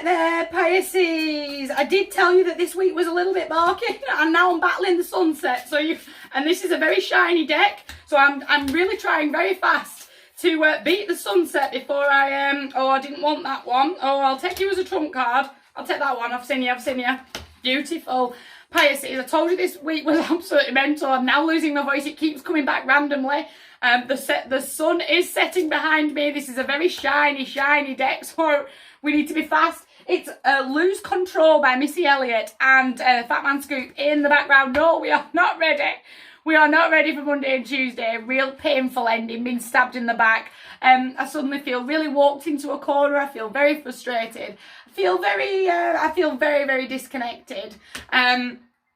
right there, Pisces. I did tell you that this week was a little bit marky, and now I'm battling the sunset. And this is a very shiny deck, so I'm really trying very fast to beat the sunset before I oh, I didn't want that one. Oh, I'll take you as a trump card. I'll take that one. I've seen you. Beautiful. Pisces, I told you this week was absolutely mental. I'm now losing my voice. It keeps coming back randomly. The sun is setting behind me. This is a very shiny deck, so we need to be fast. It's Lose Control by Missy Elliott and Fat Man Scoop in the background. No, we are not ready. We are not ready for Monday and Tuesday. Real painful ending, being stabbed in the back. I suddenly feel really walked into a corner. I feel very frustrated. I feel very disconnected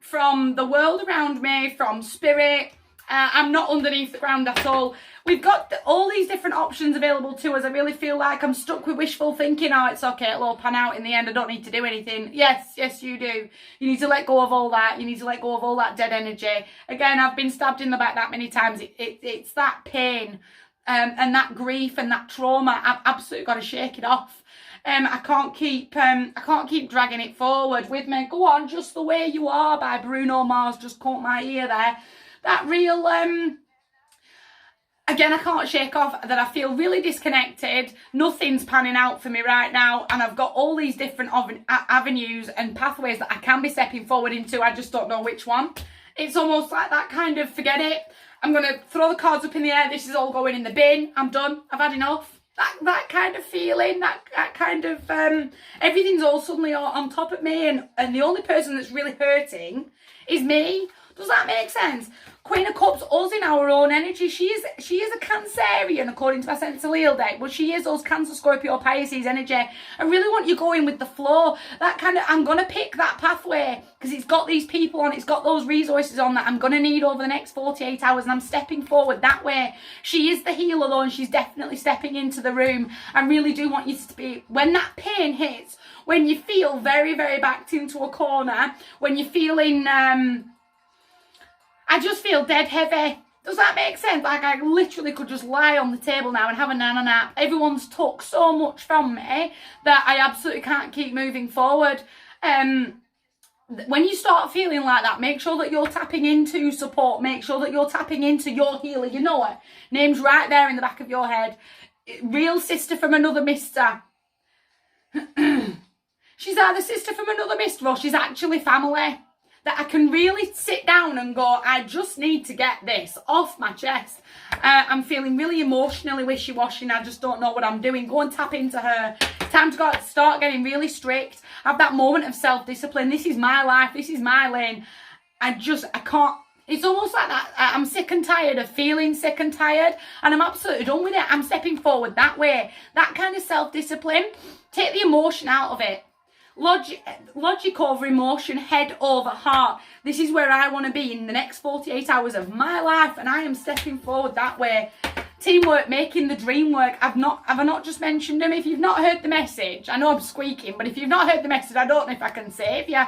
from the world around me, from spirit. I'm not underneath the ground at all. We've got all these different options available to us. I really feel like I'm stuck with wishful thinking. Oh, it's okay, it'll all pan out in the end. I don't need to do anything. Yes, you do. You need to let go of all that. You need to let go of all that dead energy. Again, I've been stabbed in the back that many times. It's that pain and that grief and that trauma. I've absolutely got to shake it off. I can't keep dragging it forward with me. Go on, Just the Way You Are by Bruno Mars just caught my ear there. That real, again, I can't shake off that I feel really disconnected. Nothing's panning out for me right now. And I've got all these different avenues and pathways that I can be stepping forward into. I just don't know which one. It's almost like that kind of, forget it. I'm going to throw the cards up in the air. This is all going in the bin. I'm done. I've had enough. That kind of feeling, that kind of, everything's all suddenly on top of me. And the only person that's really hurting is me. Does that make sense? Queen of Cups, us in our own energy. She is a Cancerian according to my Sentinel deck, but she is us Cancer, Scorpio, Pisces energy. I really want you going with the flow. That kind of, I'm going to pick that pathway because it's got these people on, it's got those resources on that I'm going to need over the next 48 hours, and I'm stepping forward that way. She is the healer though, and she's definitely stepping into the room. I really do want you to be, when that pain hits, when you feel very backed into a corner, when you're feeling, I just feel dead heavy. Does that make sense? Like I literally could just lie on the table now and have a nana nap. Everyone's took so much from me that I absolutely can't keep moving forward. When you start feeling like that, make sure that you're tapping into support. Make sure that you're tapping into your healer. You know it. Name's right there in the back of your head. Real sister from another mister. She's either sister from another mister or she's actually family. That I can really sit down and go, I just need to get this off my chest. I'm feeling really emotionally wishy-washy and I just don't know what I'm doing. Go and tap into her. Time to start getting really strict. Have that moment of self-discipline. This is my life. This is my lane. I can't. It's almost like that. I'm sick and tired of feeling sick and tired. And I'm absolutely done with it. I'm stepping forward that way. That kind of self-discipline. Take the emotion out of it. Logic over emotion, head over heart. This is where I want to be in the next 48 hours of my life, and I am stepping forward that way. Teamwork, making the dream work. Have I not just mentioned them? If you've not heard the message, I know I'm squeaking, but if you've not heard the message, I don't know if I can save you.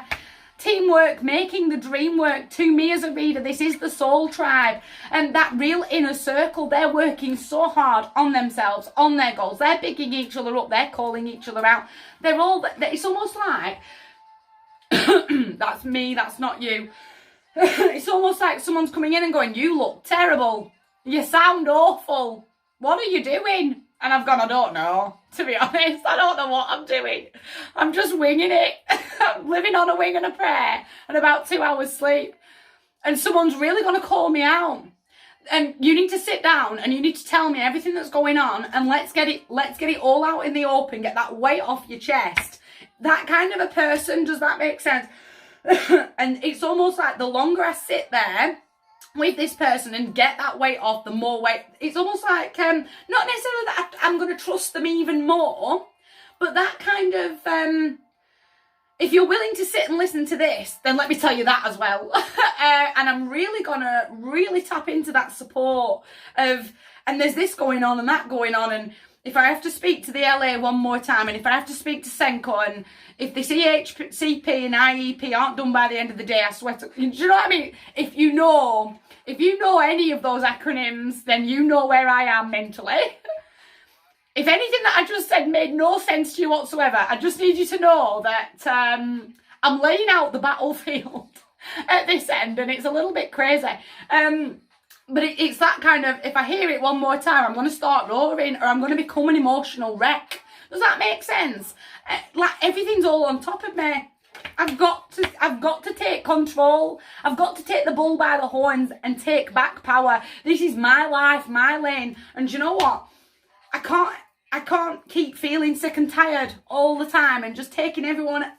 Teamwork, making the dream work. To me as a reader, this is the soul tribe. And that real inner circle, they're working so hard on themselves, on their goals. They're picking each other up. They're calling each other out. It's almost like, that's me, that's not you. It's almost like someone's coming in and going, you look terrible. You sound awful. What are you doing? And I've gone, I don't know. To be honest, I don't know what I'm doing. I'm just winging it. I'm living on a wing and a prayer and about 2 hours sleep. And someone's really going to call me out. And you need to sit down and you need to tell me everything that's going on and let's get it all out in the open. Get that weight off your chest. That kind of a person, does that make sense? And it's almost like the longer I sit there with this person and get that weight off, the more weight. It's almost like, not necessarily that I'm going to trust them even more, but that kind of, if you're willing to sit and listen to this, then let me tell you that as well. And I'm really going to tap into that support of, and there's this going on and that going on. And if I have to speak to the LA one more time, and if I have to speak to Senko, and if the CHCP and IEP aren't done by the end of the day, I swear to, do you know what I mean? If you know any of those acronyms, then you know where I am mentally. If anything that I just said said made no sense to you whatsoever. I just need you to know that I'm laying out the battlefield at this end, and it's a little bit crazy. But it's that kind of, if I hear it one more time, I'm going to start roaring, or I'm going to become an emotional wreck. Does that make sense? Like, everything's all on top of me. I've got to take control. I've got to take the bull by the horns and take back power. This is my life, my lane. And you know what? I can't keep feeling sick and tired all the time and just taking everyone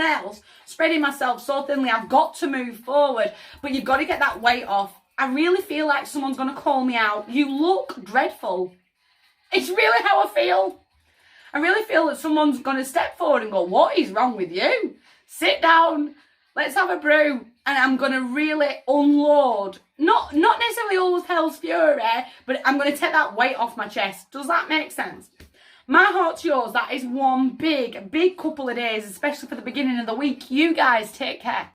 else, spreading myself so thinly. I've got to move forward, but you've got to get that weight off. I really feel like someone's going to call me out. You look dreadful. It's really how I feel. I really feel that someone's going to step forward and go, what is wrong with you? Sit down, let's have a brew. And I'm going to really unload, not necessarily all of hell's fury, but I'm going to take that weight off my chest. Does that make sense? My heart to yours, that is one big couple of days, especially for the beginning of the week. You guys take care.